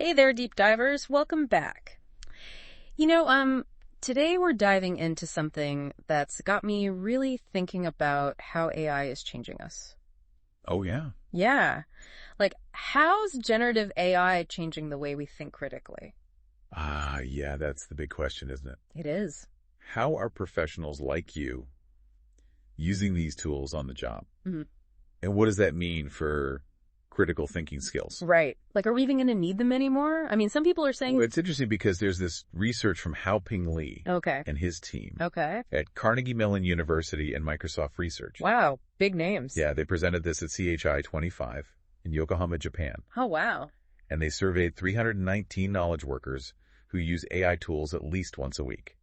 Hey there, deep divers. Welcome back. Today we're diving into something that's got me really thinking about how AI is changing us. Oh, yeah. Yeah. Like, how's generative AI changing the way we think critically? Yeah, that's the big question, isn't it? It is. How are professionals like you using these tools on the job? Mhm. And what does that mean for critical thinking skills? Right. Like, are we even going to need them anymore? I mean, some people are saying... Well, it's interesting because there's this research from Haoping Lee Okay. and his team Okay. at Carnegie Mellon University and Microsoft Research. Wow. Big names. Yeah, they presented this at CHI 25 in Yokohama, Japan. Oh, wow. And they surveyed 319 knowledge workers who use AI tools at least once a week.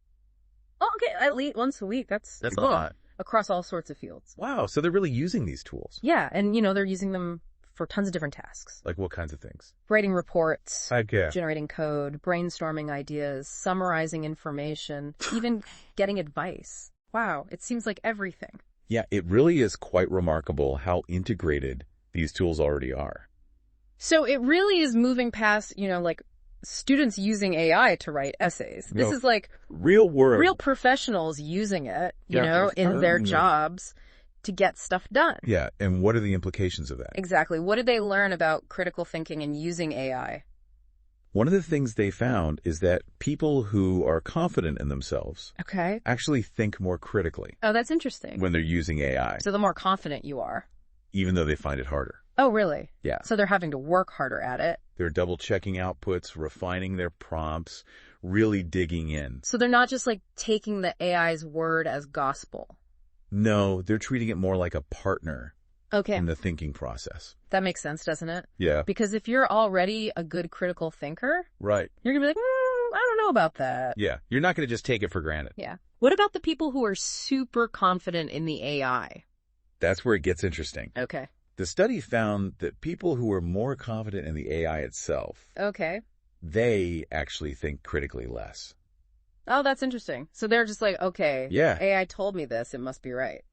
Oh, okay. At least once a week. That's a good. lot. Across all sorts of fields. Wow, so they're really using these tools. Yeah. And, they're using them for tons of different tasks. Like what kinds of things? Writing reports, Okay. generating code, brainstorming ideas, summarizing information, even getting advice. Wow, it seems like everything. Yeah, it really is quite remarkable how integrated these tools already are. So it really is moving past, like students using AI to write essays. This is like real world, real professionals using it, Yeah, in their jobs to get stuff done. Yeah, and what are the implications of that? Exactly. What did they learn about critical thinking and using AI? One of the things they found is that people who are confident in themselves Okay. actually think more critically Oh, that's interesting. when they're using AI, So the more confident you are. even though they find it harder. Oh, really? Yeah. So they're having to work harder at it. They're double-checking outputs, refining their prompts, really digging in. So they're not just like taking the AI's word as gospel. No, they're treating it more like a partner Okay. in the thinking process. That makes sense, doesn't it? Yeah. Because if you're already a good critical thinker, Right. you're going to be like, I don't know about that. Yeah. You're not going to just take it for granted. Yeah. What about the people who are super confident in the AI? That's where it gets interesting. Okay. The study found that people who are more confident in the AI itself, Okay. they actually think critically less. Oh, that's interesting. So they're just like, okay, Yeah. AI told me this, it must be right.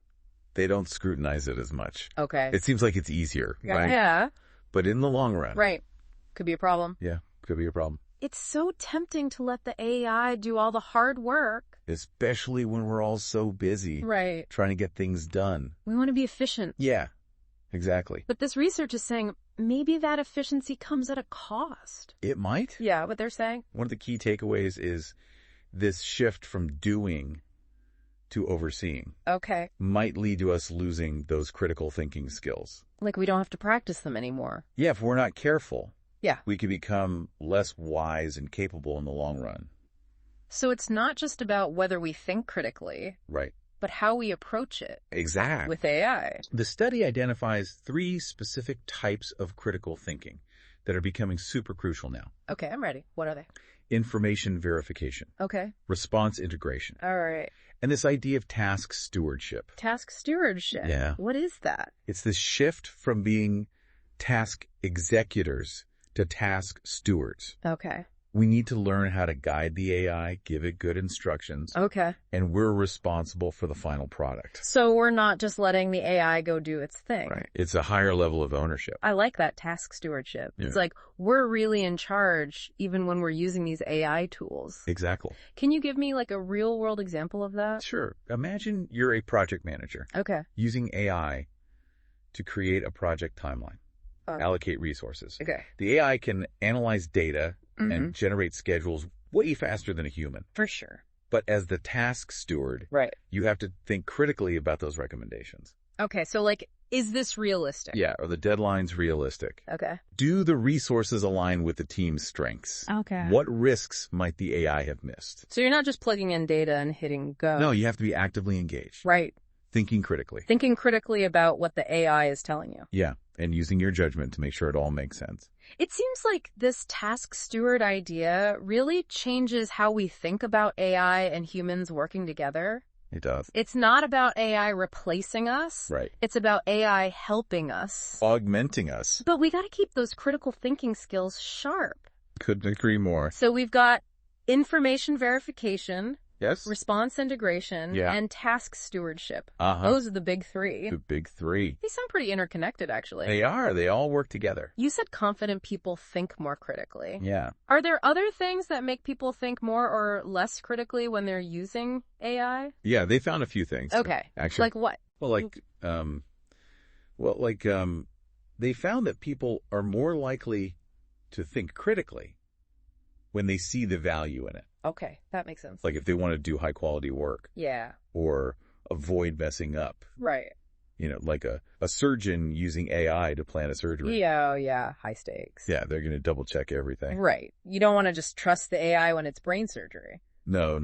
They don't scrutinize it as much. Okay. It seems like it's easier, right? Yeah. But in the long run, Right. Could be a problem. yeah, could be a problem. It's so tempting to let the AI do all the hard work. Especially when we're all so busy Right. trying to get things done. We want to be efficient. Yeah, exactly. But this research is saying maybe that efficiency comes at a cost. It might. Yeah, what they're saying. One of the key takeaways is this shift from doing to overseeing Okay. might lead to us losing those critical thinking skills. Like we don't have to practice them anymore. Yeah, if we're not careful, Yeah. we could become less wise and capable in the long run. So it's not just about whether we think critically, Right. but how we approach it Exactly. with AI. The study identifies 3 specific types of critical thinking that are becoming super crucial now. Okay, I'm ready. What are they? Information verification, Okay. response integration, All right. and this idea of task stewardship. Task stewardship. Yeah. What is that? It's this shift from being task executors to task stewards. Okay. We need to learn how to guide the AI, give it good instructions, Okay. and we're responsible for the final product. So we're not just letting the AI go do its thing. Right. It's a higher level of ownership. I like that task stewardship. Yeah. It's like we're really in charge even when we're using these AI tools. Exactly. Can you give me like a real world example of that? Sure. Imagine you're a project manager Okay. using AI to create a project timeline, Uh, allocate resources. Okay. The AI can analyze data Mhm. and generate schedules way faster than a human. For sure. But as the task steward, Right. you have to think critically about those recommendations. Okay. So like, is this realistic? Yeah, are the deadlines realistic? Okay. Do the resources align with the team's strengths? Okay. What risks might the AI have missed? So you're not just plugging in data and hitting go. No, you have to be actively engaged, Right. thinking critically. Thinking critically about what the AI is telling you. Yeah, and using your judgment to make sure it all makes sense. It seems like this task steward idea really changes how we think about AI and humans working together. It does. It's not about AI replacing us. Right. It's about AI helping us. Augmenting us. But we got to keep those critical thinking skills sharp. Couldn't agree more. So we've got information verification, Yes? response integration, Yeah. and task stewardship. Uh-huh. Those are the big three. The big three. They sound pretty interconnected, actually. They are. They all work together. You said confident people think more critically. Yeah. Are there other things that make people think more or less critically when they're using AI? Yeah, they found a few things. Okay. Actually. Like what? They found that people are more likely to think critically when they see the value in it. Okay, that makes sense. Like if they want to do high quality work Yeah. or avoid messing up. Right. Like a surgeon using AI to plan a surgery. Yeah, yeah, high stakes. Yeah, they're going to double check everything. Right. You don't want to just trust the AI when it's brain surgery. No.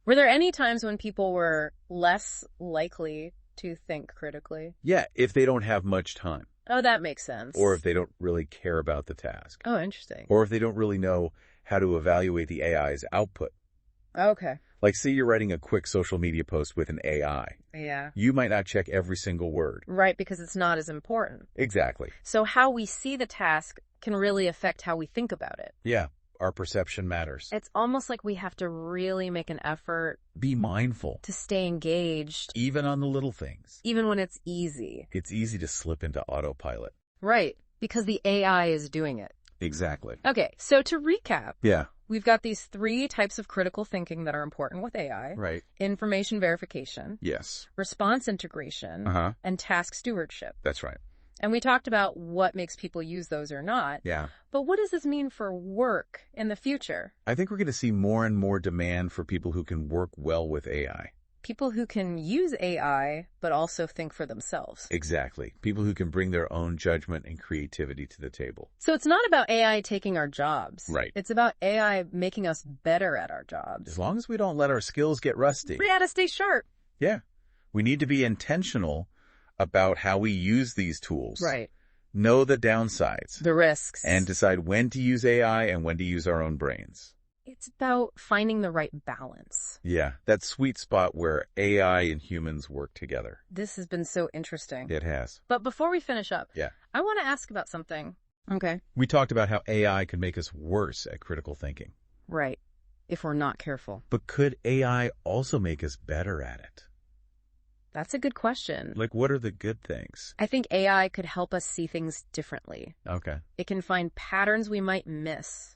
Were there any times when people were less likely to think critically? Yeah, if they don't have much time. Oh, that makes sense. Or if they don't really care about the task. Oh, interesting. Or if they don't really know how to evaluate the AI's output. Okay. Like, say you're writing a quick social media post with an AI. Yeah. You might not check every single word. Right, because it's not as important. Exactly. So how we see the task can really affect how we think about it. Yeah, our perception matters. It's almost like we have to really make an effort Be mindful. to stay engaged, Even on the little things. even when it's easy. It's easy to slip into autopilot. Right, because the AI is doing it. Exactly. Okay, so to recap, Yeah. we've got these 3 types of critical thinking that are important with AI. Right. Information verification, Yes. response integration, Uh-huh. and task stewardship. That's right. And we talked about what makes people use those or not. Yeah. But what does this mean for work in the future? I think we're going to see more and more demand for people who can work well with AI. People who can use AI, but also think for themselves. Exactly. People who can bring their own judgment and creativity to the table. So it's not about AI taking our jobs. Right. It's about AI making us better at our jobs. As long as we don't let our skills get rusty. We gotta stay sharp. Yeah. We need to be intentional about how we use these tools. Right. Know the downsides. The risks. And decide when to use AI and when to use our own brains. It's about finding the right balance. Yeah, that sweet spot where AI and humans work together. This has been so interesting. It has. But before we finish up, Yeah. I want to ask about something. Okay. We talked about how AI can make us worse at critical thinking. Right. If we're not careful. But could AI also make us better at it? That's a good question. Like, what are the good things? I think AI could help us see things differently. Okay. It can find patterns we might miss,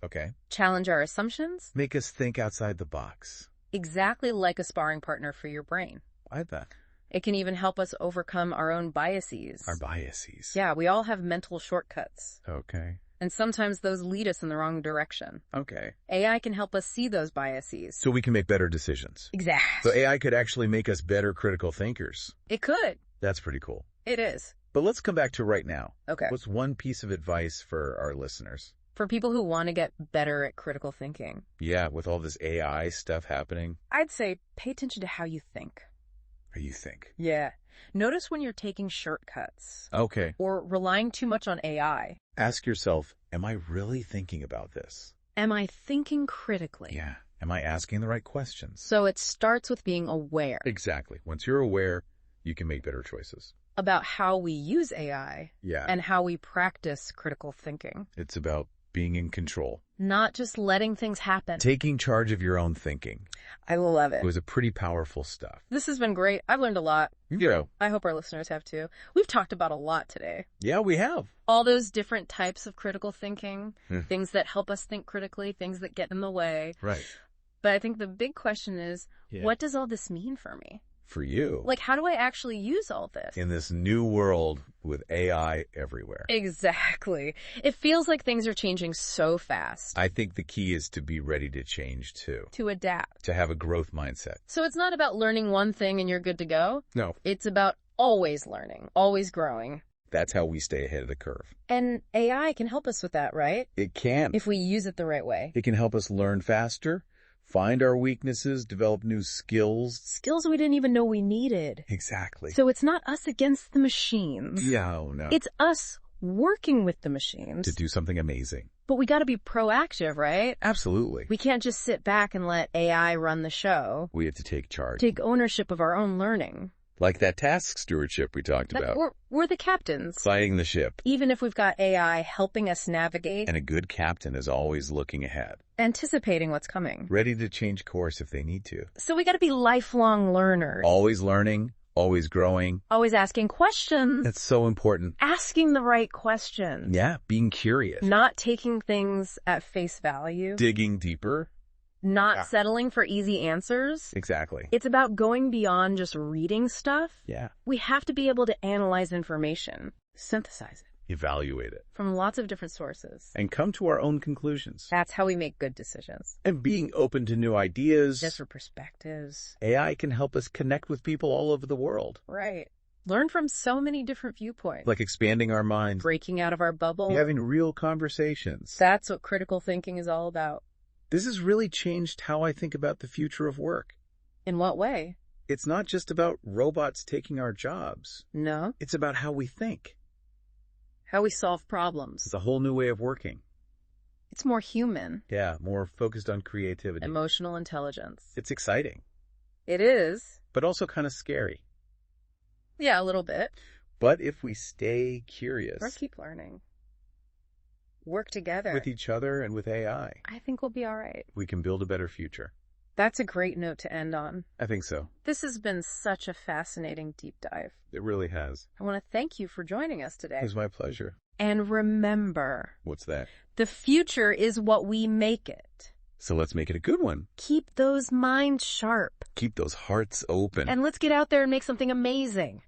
Okay. challenge our assumptions, Make us think outside the box. exactly like a sparring partner for your brain. I bet. It can even help us overcome our own biases. Our biases. Yeah, we all have mental shortcuts, Okay. and sometimes those lead us in the wrong direction. Okay. AI can help us see those biases. So we can make better decisions. Exactly. So AI could actually make us better critical thinkers. It could. That's pretty cool. It is. But let's come back to right now. Okay. What's one piece of advice for our listeners? For people who want to get better at critical thinking, Yeah, with all this AI stuff happening, I'd say pay attention to how you think. how you think. Yeah. Notice when you're taking shortcuts Okay. or relying too much on AI. Ask yourself, am I really thinking about this? Am I thinking critically? Yeah. Am I asking the right questions? So it starts with being aware Exactly. Once you're aware, you can make better choices. about how we use AI Yeah. and how we practice critical thinking. It's about being in control. Not just letting things happen. Taking charge of your own thinking. I love it. It was a pretty powerful stuff. This has been great. I've learned a lot. Yeah. I hope our listeners have too. We've talked about a lot today. Yeah, we have. All those different types of critical thinking, Hmm. things that help us think critically, things that get in the way. Right. But I think the big question is, Yeah. what does all this mean for me? For you. Like, how do I actually use all this? In this new world with AI everywhere. Exactly. It feels like things are changing so fast. I think the key is to be ready to change too. To adapt. To have a growth mindset. So it's not about learning one thing and you're good to go. No. It's about always learning, always growing. That's how we stay ahead of the curve. And AI can help us with that, right? It can. If we use it the right way. It can help us learn faster, find our weaknesses, develop new skills. Skills we didn't even know we needed. Exactly. So it's not us against the machines. Yeah, oh no. It's us working with the machines. To do something amazing. But we got to be proactive, right? Absolutely. We can't just sit back and let AI run the show. We have to take charge. Take ownership of our own learning. Like that task stewardship we talked about. We're the captains. Fighting the ship. Even if we've got AI helping us navigate. And a good captain is always looking ahead. Anticipating what's coming. Ready to change course if they need to. So we got to be lifelong learners. Always learning, always growing. Always asking questions. That's so important. Asking the right questions. Yeah, being curious. Not taking things at face value. Digging deeper. Not settling for easy answers. Exactly. It's about going beyond just reading stuff. Yeah. We have to be able to analyze information, synthesize it. Evaluate it. From lots of different sources. And come to our own conclusions. That's how we make good decisions. And being open to new ideas. Different perspectives. AI can help us connect with people all over the world. Right. Learn from so many different viewpoints. Like expanding our minds. Breaking out of our bubble. Having real conversations. That's what critical thinking is all about. This has really changed how I think about the future of work. In what way? It's not just about robots taking our jobs. No. It's about how we think. How we solve problems. It's a whole new way of working. It's more human. Yeah, more focused on creativity. Emotional intelligence. It's exciting. It is. But also kind of scary. Yeah, a little bit. But if we stay curious. Or keep learning. Work together. With each other and with AI. I think we'll be all right. We can build a better future. That's a great note to end on. I think so. This has been such a fascinating deep dive. It really has. I want to thank you for joining us today. It was my pleasure. And remember. What's that? The future is what we make it. So let's make it a good one. Keep those minds sharp. Keep those hearts open. And let's get out there and make something amazing.